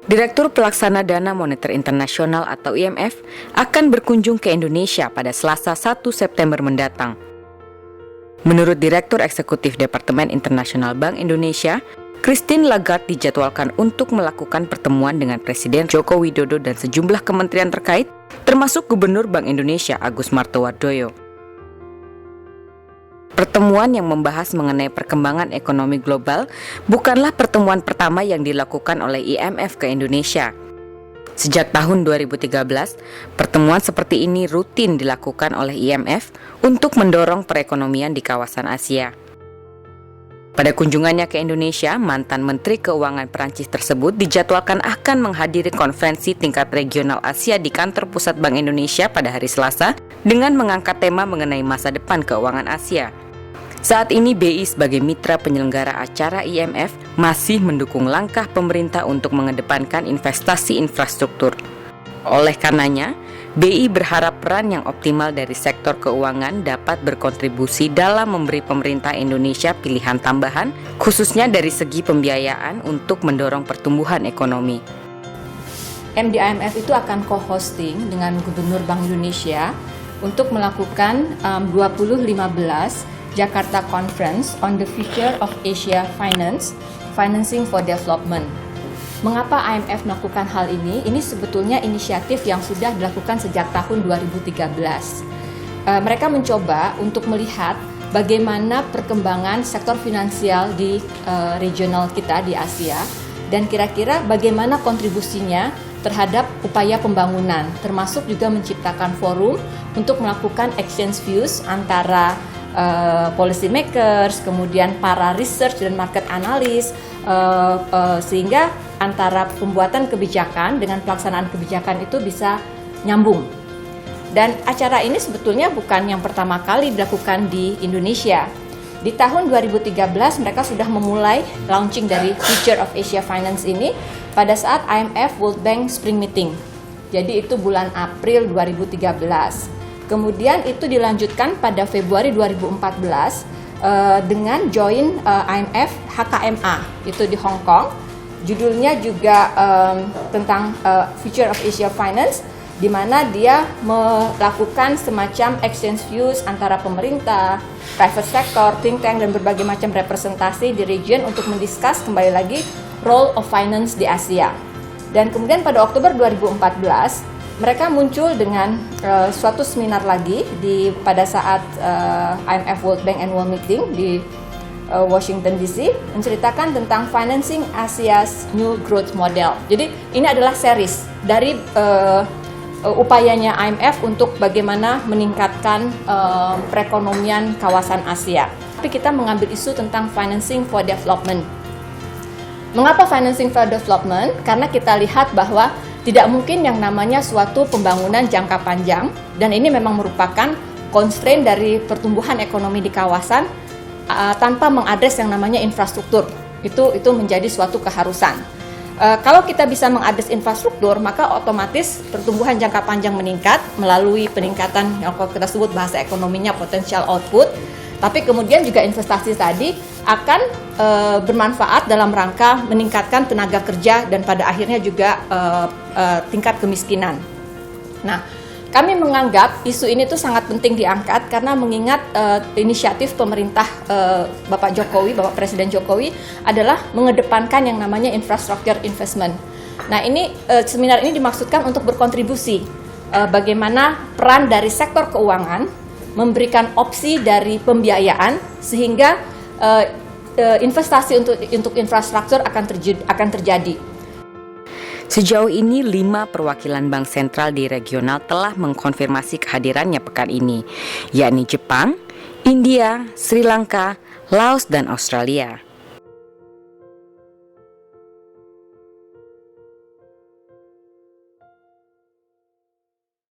Direktur Pelaksana Dana Moneter Internasional atau IMF akan berkunjung ke Indonesia pada Selasa 1 September mendatang. Menurut Direktur Eksekutif Departemen Internasional Bank Indonesia, Christine Lagarde dijadwalkan untuk melakukan pertemuan dengan Presiden Joko Widodo dan sejumlah kementerian terkait, termasuk Gubernur Bank Indonesia Agus Martowardoyo. Pertemuan yang membahas mengenai perkembangan ekonomi global bukanlah pertemuan pertama yang dilakukan oleh IMF ke Indonesia. Sejak tahun 2013, pertemuan seperti ini rutin dilakukan oleh IMF untuk mendorong perekonomian di kawasan Asia. Pada kunjungannya ke Indonesia, mantan Menteri Keuangan Perancis tersebut dijadwalkan akan menghadiri konferensi tingkat regional Asia di kantor pusat Bank Indonesia pada hari Selasa dengan mengangkat tema mengenai masa depan keuangan Asia. Saat ini BI sebagai mitra penyelenggara acara IMF masih mendukung langkah pemerintah untuk mengedepankan investasi infrastruktur. Oleh karenanya, BI berharap peran yang optimal dari sektor keuangan dapat berkontribusi dalam memberi pemerintah Indonesia pilihan tambahan, khususnya dari segi pembiayaan untuk mendorong pertumbuhan ekonomi. MD IMF itu akan co-hosting dengan Gubernur Bank Indonesia untuk melakukan 2015 Jakarta Conference on the Future of Asia Finance, Financing for Development. Mengapa IMF melakukan hal ini? Ini sebetulnya inisiatif yang sudah dilakukan sejak tahun 2013. Mereka mencoba untuk melihat bagaimana perkembangan sektor finansial di regional kita di Asia dan kira-kira bagaimana kontribusinya terhadap upaya pembangunan, termasuk juga menciptakan forum untuk melakukan exchange views antara policy makers, kemudian para research dan market analyst, sehingga antara pembuatan kebijakan dengan pelaksanaan kebijakan itu bisa nyambung. Dan acara ini sebetulnya bukan yang pertama kali dilakukan di Indonesia. Di tahun 2013 mereka sudah memulai launching dari Future of Asia Finance ini pada saat IMF World Bank Spring Meeting. Jadi itu bulan April 2013. Kemudian itu dilanjutkan pada Februari 2014 dengan join IMF HKMA itu di Hong Kong. Judulnya juga tentang Future of Asia Finance, di mana dia melakukan semacam exchange views antara pemerintah, private sector, think tank dan berbagai macam representasi di region untuk mendiskus kembali lagi role of finance di Asia. Dan kemudian pada Oktober 2014 mereka muncul dengan suatu seminar lagi pada saat IMF World Bank Annual Meeting di Washington DC, menceritakan tentang Financing Asia's New Growth Model. Jadi ini adalah series dari upayanya IMF untuk bagaimana meningkatkan perekonomian kawasan Asia. Tapi kita mengambil isu tentang Financing for Development. Mengapa Financing for Development? Karena kita lihat bahwa tidak mungkin yang namanya suatu pembangunan jangka panjang, dan ini memang merupakan constraint dari pertumbuhan ekonomi di kawasan tanpa mengadres yang namanya infrastruktur. Itu menjadi suatu keharusan. Kalau kita bisa mengadres infrastruktur, maka otomatis pertumbuhan jangka panjang meningkat melalui peningkatan yang kita sebut bahasa ekonominya potential output. Tapi kemudian juga investasi tadi akan bermanfaat dalam rangka meningkatkan tenaga kerja dan pada akhirnya juga tingkat kemiskinan. Nah, kami menganggap isu ini tuh sangat penting diangkat karena mengingat inisiatif pemerintah Bapak Presiden Jokowi adalah mengedepankan yang namanya infrastructure investment. Nah, ini seminar ini dimaksudkan untuk berkontribusi bagaimana peran dari sektor keuangan memberikan opsi dari pembiayaan sehingga investasi untuk infrastruktur akan terjadi. Sejauh ini 5 perwakilan bank sentral di regional telah mengkonfirmasi kehadirannya pekan ini, yakni Jepang, India, Sri Lanka, Laos, dan Australia.